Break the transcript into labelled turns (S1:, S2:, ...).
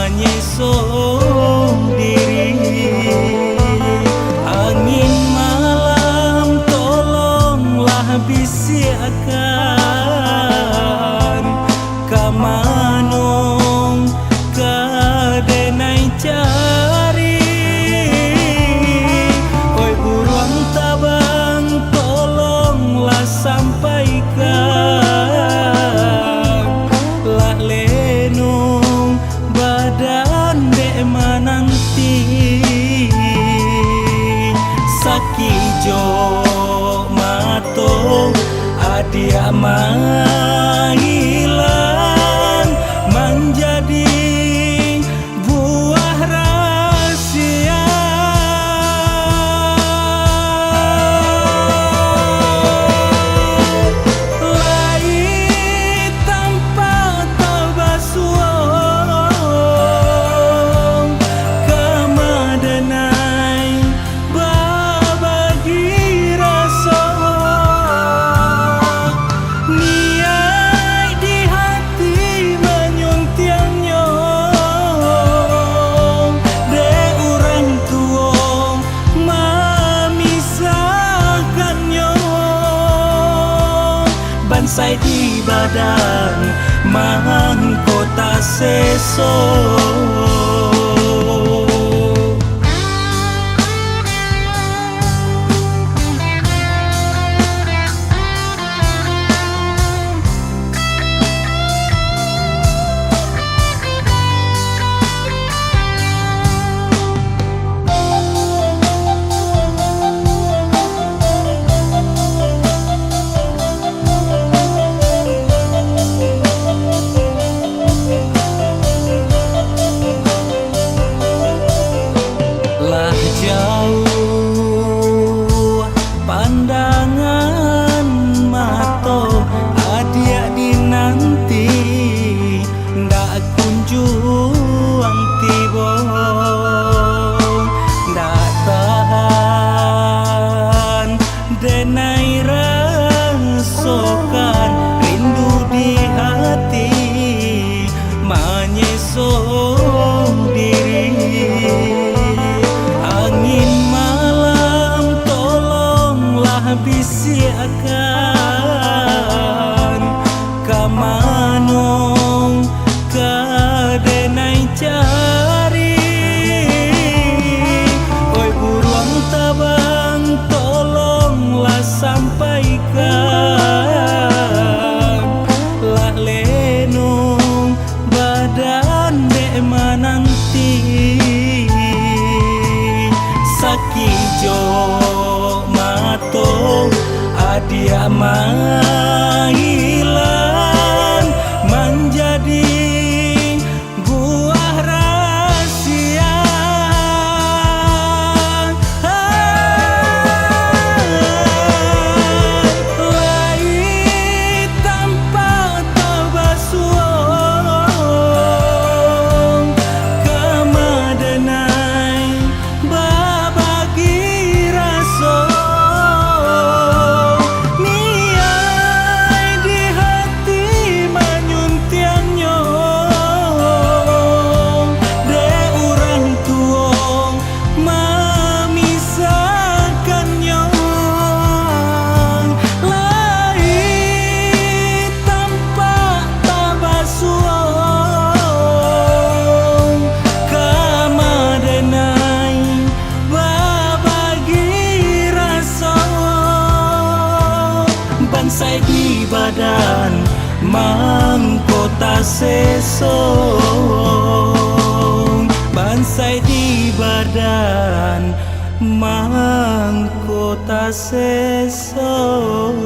S1: menyeso diri. Angin malam tolonglah bisiakan kamanong kadenai cari. Oi buruan tabang tolonglah sampaikan lah lenung badan dek mananti sakijo mato adia menghilang menjadi buah rahasia. Lai tanpa tabasuang kamadanai babagi rasa. Niai di hati menyuntiangnya de orang tua memisahkannya. Bansai di badan mahkota seso. Lah jauh pandangan mato adia dinanti ndak kunjung tiba ndak tahan denai rasokan rindu di hati menyeso diri. Angin malam tolonglah bisiakan kamanong kadenai cari. Oi buruan tabang tolonglah sampaikan lah lenung badan dek mananti sakijo mato adia menghilang menjadi buah rahasia. Lai tanpa tabasuang kamadanai babagi rasa. Niai di hati menyuntiangnya de orang tua memisahkannya. Lai tanpa tabasuang kamadanai babagi rasa. Bansai di badan mangkota sesong. Bansai di badan mangkota sesong.